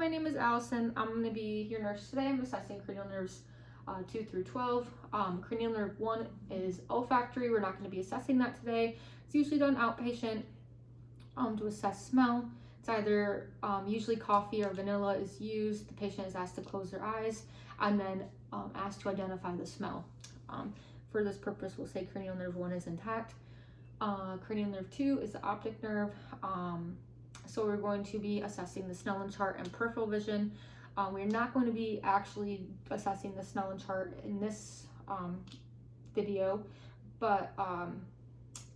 my name is Allison. I'm going to be your nurse today. I'm assessing cranial nerves 2 through 12. Cranial nerve 1 is olfactory. We're not going to be assessing that today. It's usually done outpatient to assess smell. It's either usually coffee or vanilla is used. The patient is asked to close their eyes and then asked to identify the smell. For this purpose, we'll say cranial nerve 1 is intact. Cranial nerve 2 is the optic nerve. So we're going to be assessing the Snellen chart and peripheral vision. We're not going to be actually assessing the Snellen chart in this video, but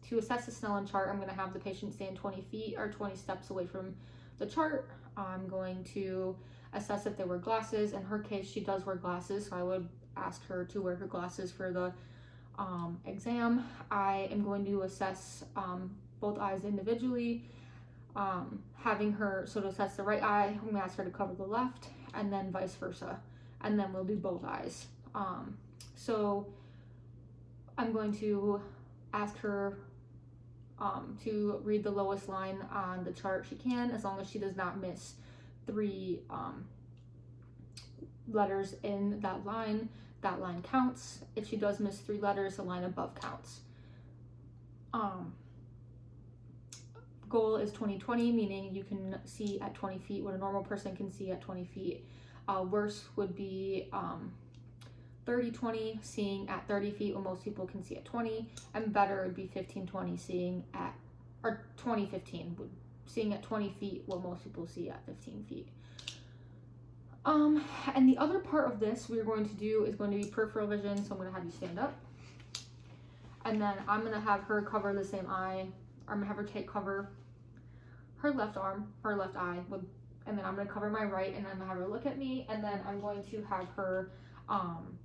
to assess the Snellen chart, I'm going to have the patient stand 20 feet or 20 steps away from the chart. I'm going to assess if they wear glasses. In her case, she does wear glasses, so I would ask her to wear her glasses for the exam. I am going to assess both eyes individually, having her, so to assess the right eye, I'm going to ask her to cover the left, and then vice versa, and then we'll do both eyes. So I'm going to ask her to read the lowest line on the chart she can, as long as she does not miss 3 letters in that line counts. If she does miss 3 letters, the line above counts. Goal is 20/20, meaning you can see at 20 feet what a normal person can see at 20 feet. Worse would be 30/20, seeing at 30 feet what most people can see at 20, and better would be 15/20, seeing at, or 20/15, seeing at 20 feet what most people see at 15 feet. And the other part of this we're going to do is going to be peripheral vision, so I'm going to have you stand up. And then I'm going to have her cover the same eye. I'm going to have her cover her left arm, her left eye, and then I'm going to cover my right, and I'm going to have her look at me, and then I'm going to have her, I'm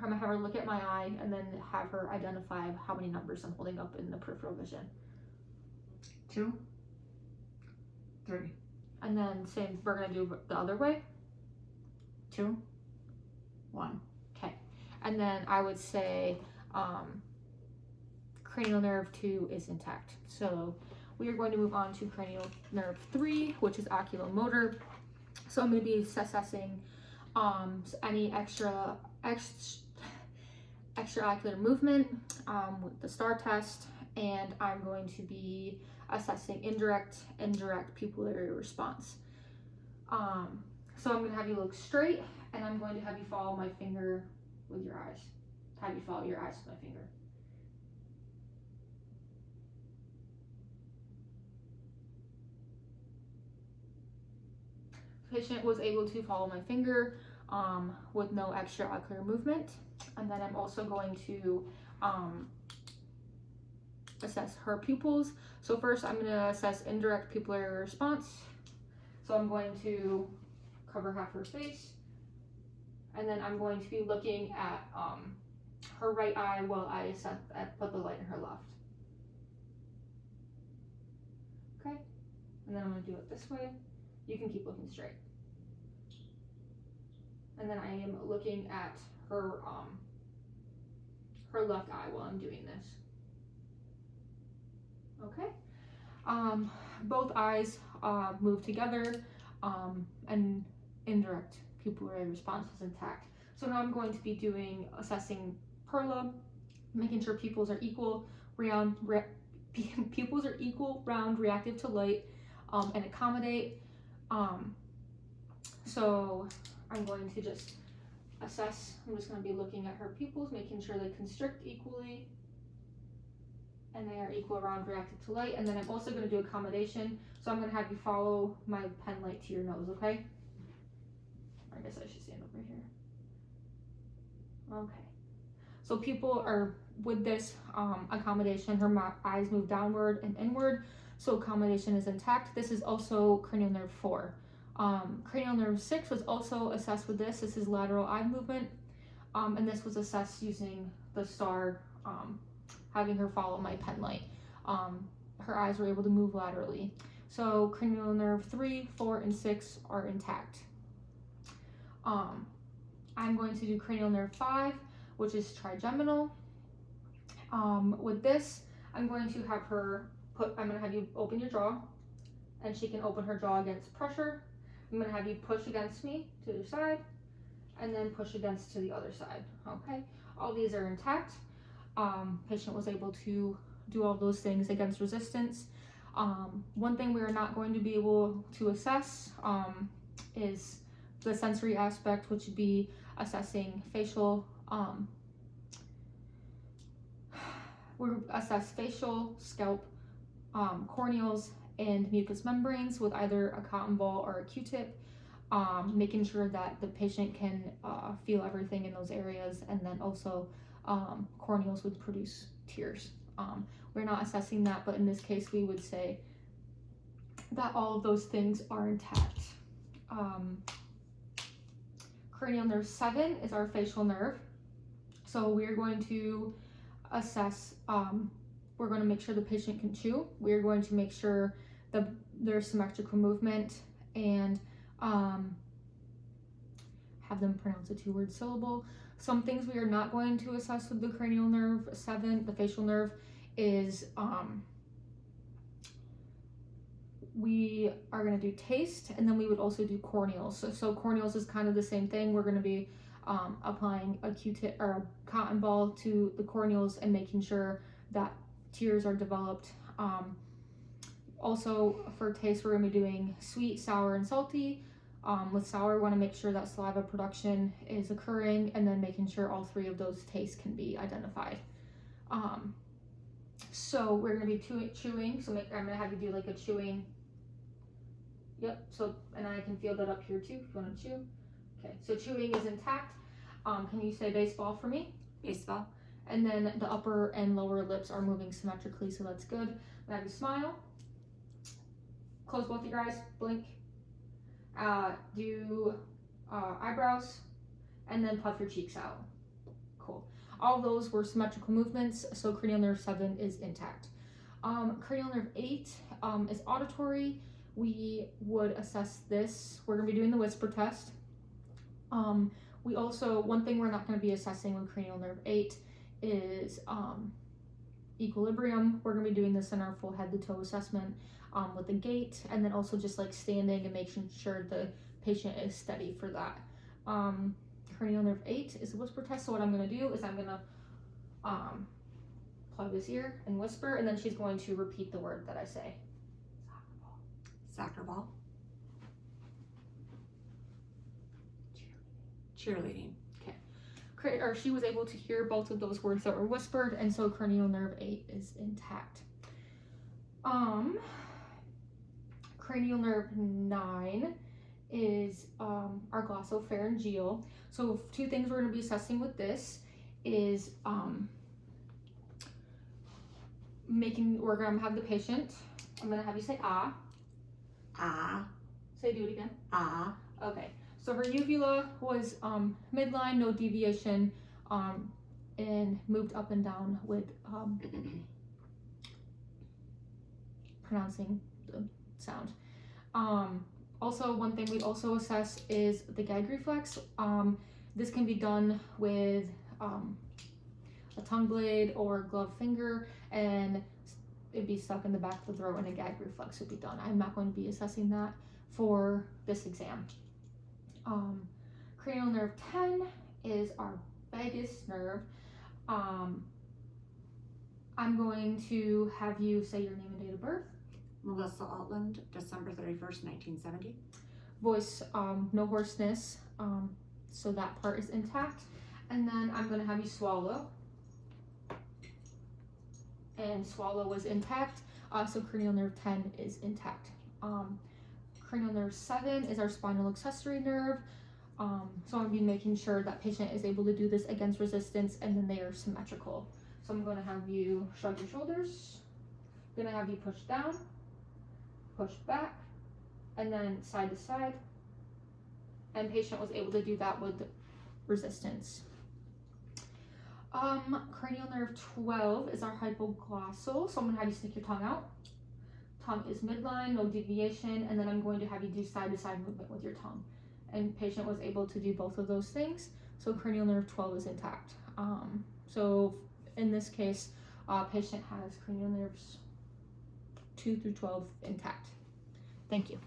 going to have her look at my eye, and then have her identify how many numbers I'm holding up in the peripheral vision. 2, 3. And then same, we're going to do the other way. 2, 1. Okay. And then I would say cranial nerve 2 is intact. So we are going to move on to cranial nerve 3, which is oculomotor. So I'm going to be assessing any extraocular movement with the STAR test, and I'm going to be assessing indirect pupillary response. So I'm going to have you look straight, and I'm going to have you follow my finger with your eyes. Have you follow your eyes with my finger. The patient was able to follow my finger with no extraocular movement. And then I'm also going to assess her pupils. So first I'm going to assess indirect pupillary response. So I'm going to cover half her face, and then I'm going to be looking at her right eye while I put the light in her left. Okay, and then I'm going to do it this way. You can keep looking straight. And then I am looking at her her left eye while I'm doing this. Okay. Both eyes move together, and indirect pupillary response is intact. So now I'm going to be assessing Perla, making sure pupils are equal, round, reactive to light, and accommodate. So I'm going to just assess. I'm just going to be looking at her pupils, making sure they constrict equally, and they are equal, round, reactive to light. And then I'm also going to do accommodation. So I'm going to have you follow my pen light to your nose, okay? I guess I should stand over here. Okay. So pupil, or with this accommodation, her eyes move downward and inward. So accommodation is intact. This is also cranial nerve 4. Cranial nerve 6 was also assessed with this. This is lateral eye movement. And this was assessed using the STAR, having her follow my pen light. Her eyes were able to move laterally. So cranial nerve 3, 4, and 6 are intact. I'm going to do cranial nerve 5, which is trigeminal. With this, I'm going to have her I'm going to have you open your jaw, and she can open her jaw against pressure. I'm gonna have you push against me to the side, and then push against to the other side, okay? All these are intact. Patient was able to do all those things against resistance. One thing we are not going to be able to assess is the sensory aspect, which would be assessing facial, we assess facial, scalp, corneals, and mucous membranes with either a cotton ball or a Q-tip, making sure that the patient can feel everything in those areas, and then also corneals would produce tears. We're not assessing that, but in this case we would say that all of those things are intact. Cranial nerve 7 is our facial nerve. So we're going to assess, we're going to make sure the patient can chew. We're going to make sure that there's symmetrical movement, and have them pronounce a 2-word syllable. Some things we are not going to assess with the cranial nerve 7, the facial nerve, is we are going to do taste, and then we would also do corneals. So corneals is kind of the same thing. We're going to be applying a Q-tip or a cotton ball to the corneals and making sure that tears are developed. Also for taste, we're going to be doing sweet, sour, and salty. With sour, we want to make sure that saliva production is occurring, and then making sure all 3 of those tastes can be identified. So we're going to be chewing. So I'm going to have you do like a chewing. Yep. So, and I can feel that up here too if you want to chew. Okay. So chewing is intact. Can you say baseball for me? Baseball. And then the upper and lower lips are moving symmetrically, so that's good. I'm gonna have you smile. Close both your eyes. Blink. Do eyebrows, and then puff your cheeks out. Cool. All those were symmetrical movements, so cranial nerve 7 is intact. Cranial nerve 8 is auditory. We would assess this. We're going to be doing the whisper test. We also, one thing we're not going to be assessing with cranial nerve 8 is equilibrium. We're going to be doing this in our full head to toe assessment with the gait, and then also just like standing and making sure the patient is steady for that. Cranial nerve 8 is a whisper test. So what I'm going to do is I'm going to plug this ear and whisper, and then she's going to repeat the word that I say. Soccer ball. Cheerleading. Okay. Or she was able to hear both of those words that were whispered, and so cranial nerve 8 is intact. Cranial nerve 9 is our glossopharyngeal. So 2 things we're going to be assessing with this is we're going to have the patient, I'm going to have you say ah. Ah. Say do it again. Ah. Okay. So her uvula was midline, no deviation, and moved up and down with pronouncing the sound. Also, one thing we also assess is the gag reflex. This can be done with a tongue blade or glove finger, and it'd be stuck in the back of the throat, and a gag reflex would be done. I'm not going to be assessing that for this exam. Cranial nerve 10 is our vagus nerve. I'm going to have you say your name and date of birth. Melissa Altland, December 31st, 1970. Voice, no hoarseness, so that part is intact. And then I'm going to have you swallow. And swallow was intact, so cranial nerve 10 is intact. Cranial nerve 7 is our spinal accessory nerve. So I'm going to be making sure that patient is able to do this against resistance, and then they are symmetrical. So I'm going to have you shrug your shoulders. I'm going to have you push down, push back, and then side to side. And patient was able to do that with resistance. Cranial nerve 12 is our hypoglossal. So I'm going to have you stick your tongue out. Tongue is midline, no deviation, and then I'm going to have you do side to side movement with your tongue. And patient was able to do both of those things. So cranial nerve 12 is intact. So in this case, patient has cranial nerves 2 through 12 intact. Thank you.